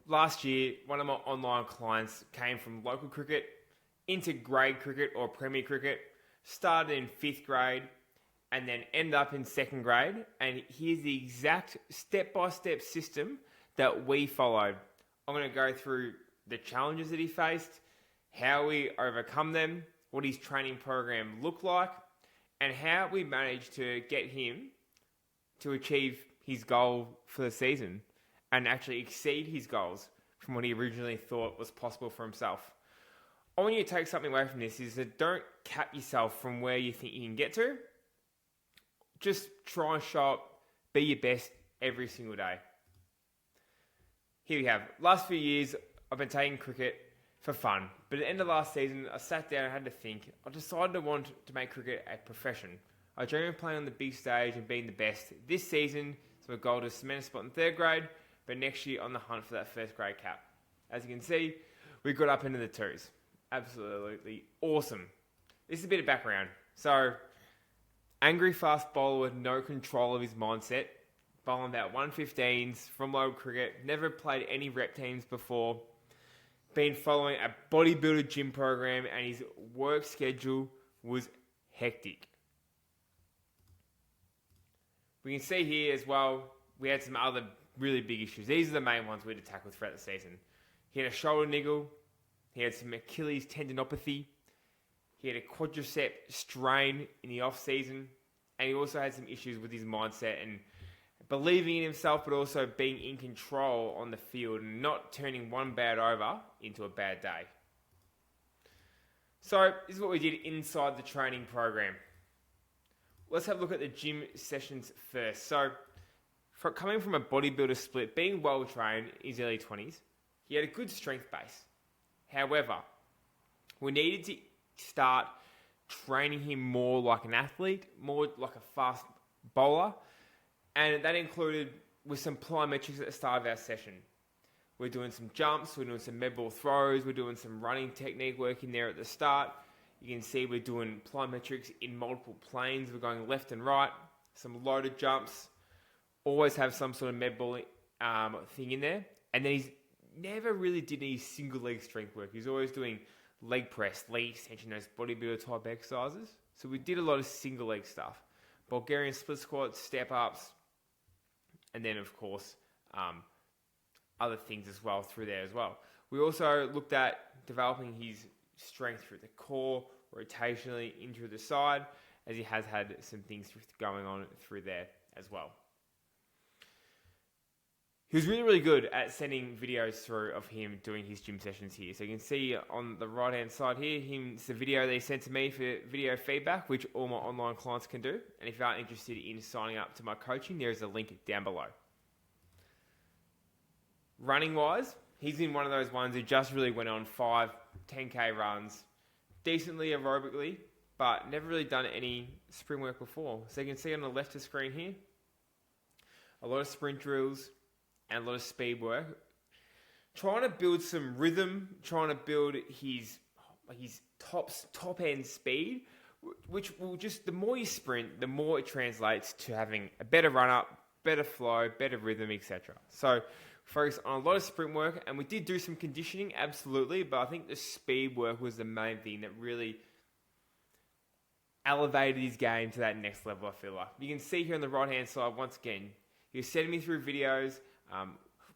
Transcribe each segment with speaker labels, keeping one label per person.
Speaker 1: last year, one of my online clients came from local cricket into grade cricket or premier cricket, started in 5th grade, and then ended up in 2nd grade. And here's the exact step-by-step system that we followed. I'm going to go through the challenges that he faced, how we overcome them, what his training program looked like, and how we managed to get him to achieve his goal for the season and actually exceed his goals from what he originally thought was possible for himself. I want you to take something away from this is that don't cap yourself from where you think you can get to. Just try and show up, be your best every single day. Here we have. Last few years, I've been taking cricket for fun. But at the end of last season, I sat down and had to think. I decided I wanted to make cricket a profession. I dream of playing on the big stage and being the best. This season, so my goal to cement a spot in 3rd grade, but next year on the hunt for that 1st grade cap. As you can see, we got up into the 2s. Absolutely awesome. This is a bit of background. So, angry fast bowler with no control of his mindset, bowling about 115s from local cricket, never played any rep teams before, been following a bodybuilder gym program, and his work schedule was hectic. We can see here as well, we had some other really big issues. These are the main ones we had to tackle throughout the season. He had a shoulder niggle, he had some Achilles tendinopathy, he had a quadricep strain in the off-season, and he also had some issues with his mindset and believing in himself, but also being in control on the field and not turning one bad over into a bad day. So this is what we did inside the training program. Let's have a look at the gym sessions first. So coming from a bodybuilder split, being well trained in his early 20s, he had a good strength base. However, we needed to start training him more like an athlete, more like a fast bowler, and that included with some plyometrics at the start of our session. We're doing some jumps, we're doing some med ball throws, we're doing some running technique work in there at the start. You can see we're doing plyometrics in multiple planes. We're going left and right, some loaded jumps. Always have some sort of med ball thing in there. And then he's never really did any single leg strength work. He's always doing leg press, leg extension, those bodybuilder type exercises. So we did a lot of single leg stuff. Bulgarian split squats, step ups, and then of course other things as well through there as well. We also looked at developing his strength through the core, rotationally into the side, as he has had some things going on through there as well. He was really, really good at sending videos through of him doing his gym sessions here. So you can see on the right-hand side here, it's the video they sent to me for video feedback, which all my online clients can do. And if you are interested in signing up to my coaching, there is a link down below. Running-wise, he's in one of those ones who just really went on 5, 10K runs, decently aerobically, but never really done any sprint work before. So you can see on the left of screen here, a lot of sprint drills, and a lot of speed work. Trying to build some rhythm, trying to build his top end speed, which will just, the more you sprint, the more it translates to having a better run up, better flow, better rhythm, etc. So focus on a lot of sprint work, and we did do some conditioning, absolutely, but I think the speed work was the main thing that really elevated his game to that next level, I feel like. You can see here on the right-hand side, once again, he was sending me through videos,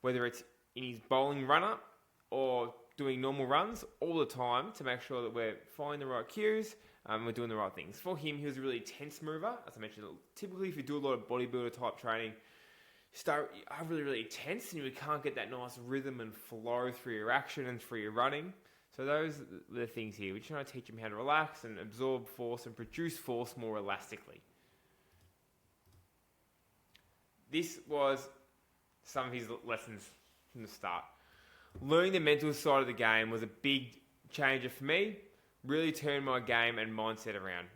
Speaker 1: whether it's in his bowling run-up or doing normal runs all the time to make sure that we're following the right cues and we're doing the right things. For him, he was a really tense mover. As I mentioned, typically if you do a lot of bodybuilder type training, you are really, really tense and you can't get that nice rhythm and flow through your action and through your running. So those are the things here. We're trying to teach him how to relax and absorb force and produce force more elastically. This was some of his lessons from the start. Learning the mental side of the game was a big changer for me. Really turned my game and mindset around.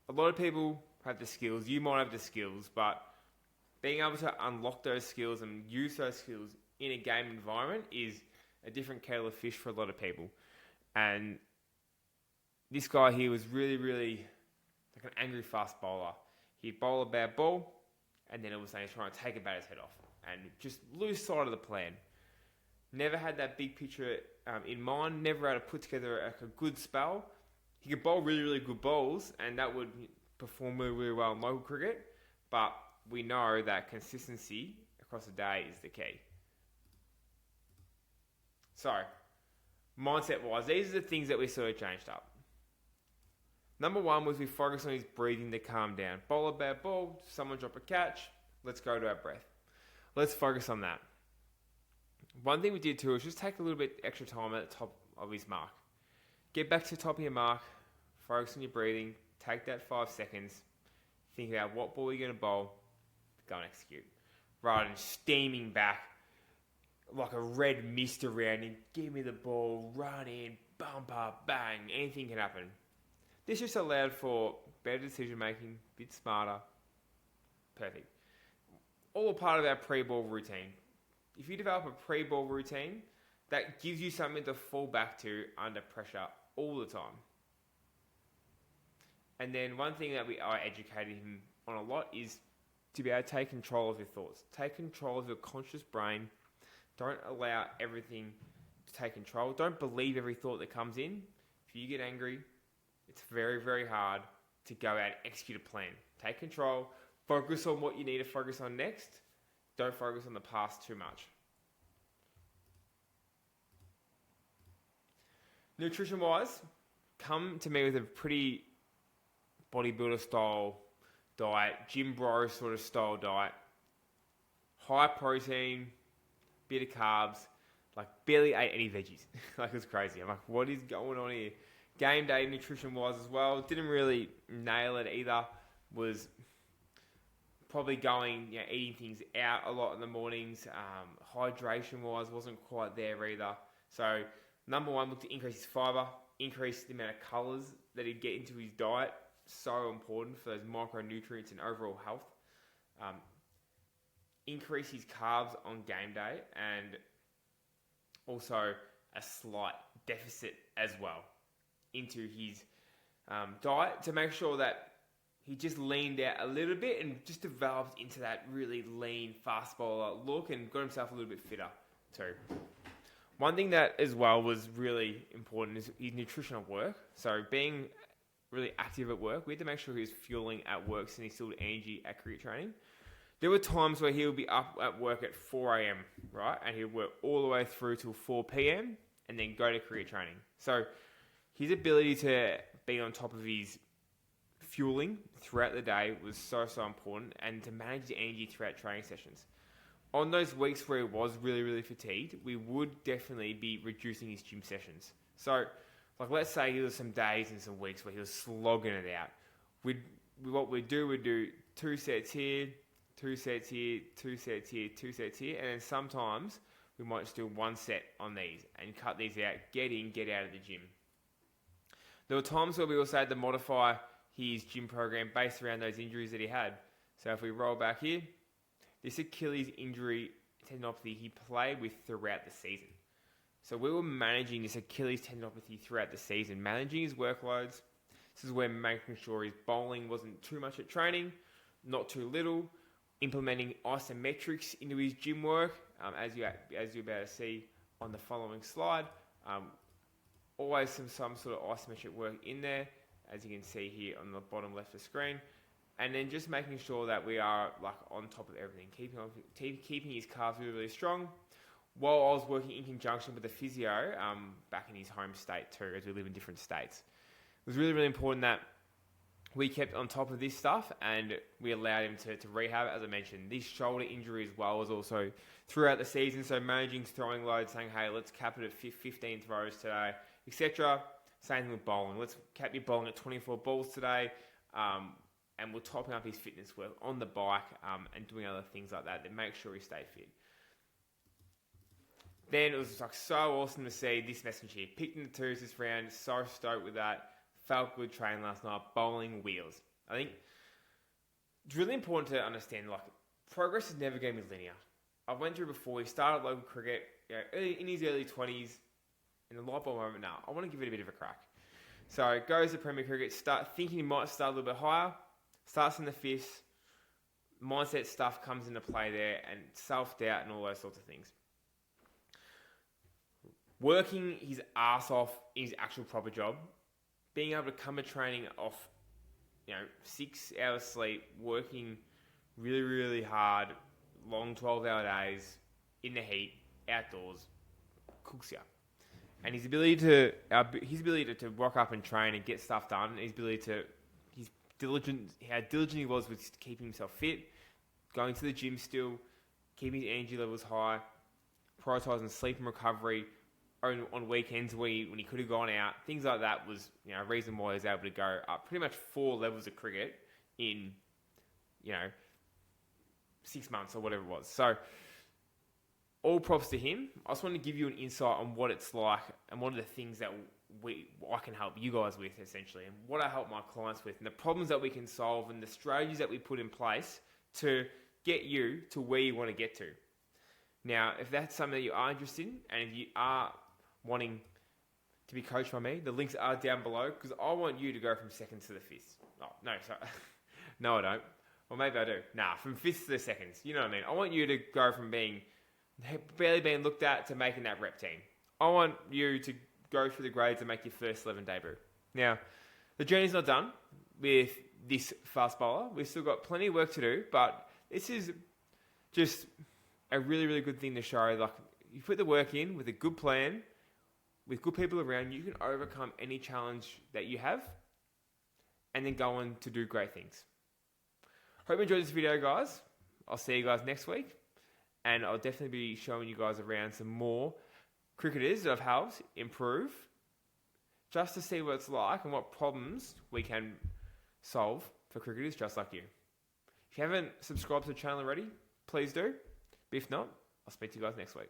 Speaker 1: A lot of people have the skills. You might have the skills, but being able to unlock those skills and use those skills in a game environment is a different kettle of fish for a lot of people. And this guy here was really, really like an angry fast bowler. He'd bowl a bad ball, and then all of a sudden he's trying to take a batter's head off and just lose sight of the plan. never had that big picture in mind, never had to put together a good spell. He could bowl really, really good bowls, and that would perform really, really well in local cricket. But we know that consistency across the day is the key. So, mindset-wise, these are the things that we sort of changed up. Number one was we focused on his breathing to calm down. Bowl a bad ball, someone drop a catch, let's go to our breath. Let's focus on that. One thing we did too was just take a little bit extra time at the top of his mark. Get back to the top of your mark, focus on your breathing, take that 5 seconds, think about what ball you're going to bowl, go and execute. Rather than steaming back like a red mist around him, give me the ball, run in, bumper, bang, anything can happen. This just allowed for better decision making, a bit smarter. Perfect. All a part of our pre-ball routine. If you develop a pre-ball routine, that gives you something to fall back to under pressure all the time. And then one thing that I educated him on a lot is to be able to take control of your thoughts. Take control of your conscious brain. Don't allow everything to take control. Don't believe every thought that comes in. If you get angry, it's very, very hard to go out and execute a plan. Take control. Focus on what you need to focus on next. Don't focus on the past too much. Nutrition-wise, come to me with a pretty bodybuilder style diet, gym bro sort of style diet. High protein, bit of carbs, like barely ate any veggies. Like it was crazy. I'm like, what is going on here? Game day nutrition-wise as well, didn't really nail it either. Was probably going, eating things out a lot in the mornings. Hydration-wise, wasn't quite there either. So, number one, look to increase his fibre, increase the amount of colours that he'd get into his diet. So important for those micronutrients and overall health. Increase his carbs on game day, and also a slight deficit as well into his diet to make sure that he just leaned out a little bit and just developed into that really lean, fast bowler look and got himself a little bit fitter too. One thing that as well was really important is his nutrition at work. So being really active at work, we had to make sure he was fueling at work so he still had energy at cricket training. There were times where he would be up at work at 4 a.m, right? And he would work all the way through till 4 p.m. and then go to cricket training. So his ability to be on top of his fueling throughout the day was so, so important, and to manage the energy throughout training sessions. On those weeks where he was really, really fatigued, we would definitely be reducing his gym sessions. So, like let's say there was some days and some weeks where he was slogging it out. What we'd do 2 sets here, 2 sets here, 2 sets here, 2 sets here, and then sometimes we might just do 1 set on these and cut these out, get in, get out of the gym. There were times where we also had to modify his gym program based around those injuries that he had. So if we roll back here, this Achilles injury tendinopathy he played with throughout the season. So we were managing this Achilles tendinopathy throughout the season, managing his workloads. This is where making sure his bowling wasn't too much at training, not too little, implementing isometrics into his gym work, as you're about to see on the following slide. Always some sort of isometric work in there, as you can see here on the bottom left of the screen. And then just making sure that we are like on top of everything, keeping his calves really, really strong, while I was working in conjunction with the physio back in his home state too, as we live in different states. It was really, really important that we kept on top of this stuff and we allowed him to rehab. As I mentioned, this shoulder injury as well was also throughout the season, so managing throwing loads, saying, hey, let's cap it at 15 throws today, etc. Same thing with bowling. Let's cap your bowling at 24 balls today, and we're topping up his fitness work on the bike and doing other things like that make sure he stay fit. Then it was like so awesome to see this message here. Picked in the twos this round, so stoked with that. Felt good training last night, bowling wheels. I think it's really important to understand, like, progress is never going to be linear. I went through before, he started local cricket, in his early 20s, in the light bulb moment, now, I want to give it a bit of a crack. So, goes to Premier Cricket, thinking he might start a little bit higher, starts in the fifth, mindset stuff comes into play there, and self-doubt and all those sorts of things. working his ass off in his actual proper job, being able to come to training off, 6 hours sleep, working really, really hard, long 12-hour days in the heat, outdoors, cooks you. And his ability to rock up and train and get stuff done, how diligent he was with keeping himself fit, going to the gym still, keeping his energy levels high, prioritising sleep and recovery on weekends when he could have gone out, things like that was a reason why he was able to go up pretty much 4 levels of cricket in 6 months or whatever it was. So all props to him. I just wanted to give you an insight on what it's like and what are the things that I can help you guys with, essentially, and what I help my clients with, and the problems that we can solve, and the strategies that we put in place to get you to where you want to get to. Now, if that's something that you are interested in, and if you are wanting to be coached by me, the links are down below, because I want you to go from seconds to the fifths. Oh, no, sorry. No, I don't. Or maybe I do. Nah, from fifths to the seconds. You know what I mean? I want you to go from barely being looked at to making that rep team. I want you to go through the grades and make your first 11 debut. Now, the journey's not done with this fast bowler. We've still got plenty of work to do, but this is just a really, really good thing to show. Like, you put the work in with a good plan, with good people around, you can overcome any challenge that you have and then go on to do great things. Hope you enjoyed this video, guys. I'll see you guys next week. And I'll definitely be showing you guys around some more cricketers that I've helped improve, just to see what it's like and what problems we can solve for cricketers just like you. If you haven't subscribed to the channel already, please do. But if not, I'll speak to you guys next week.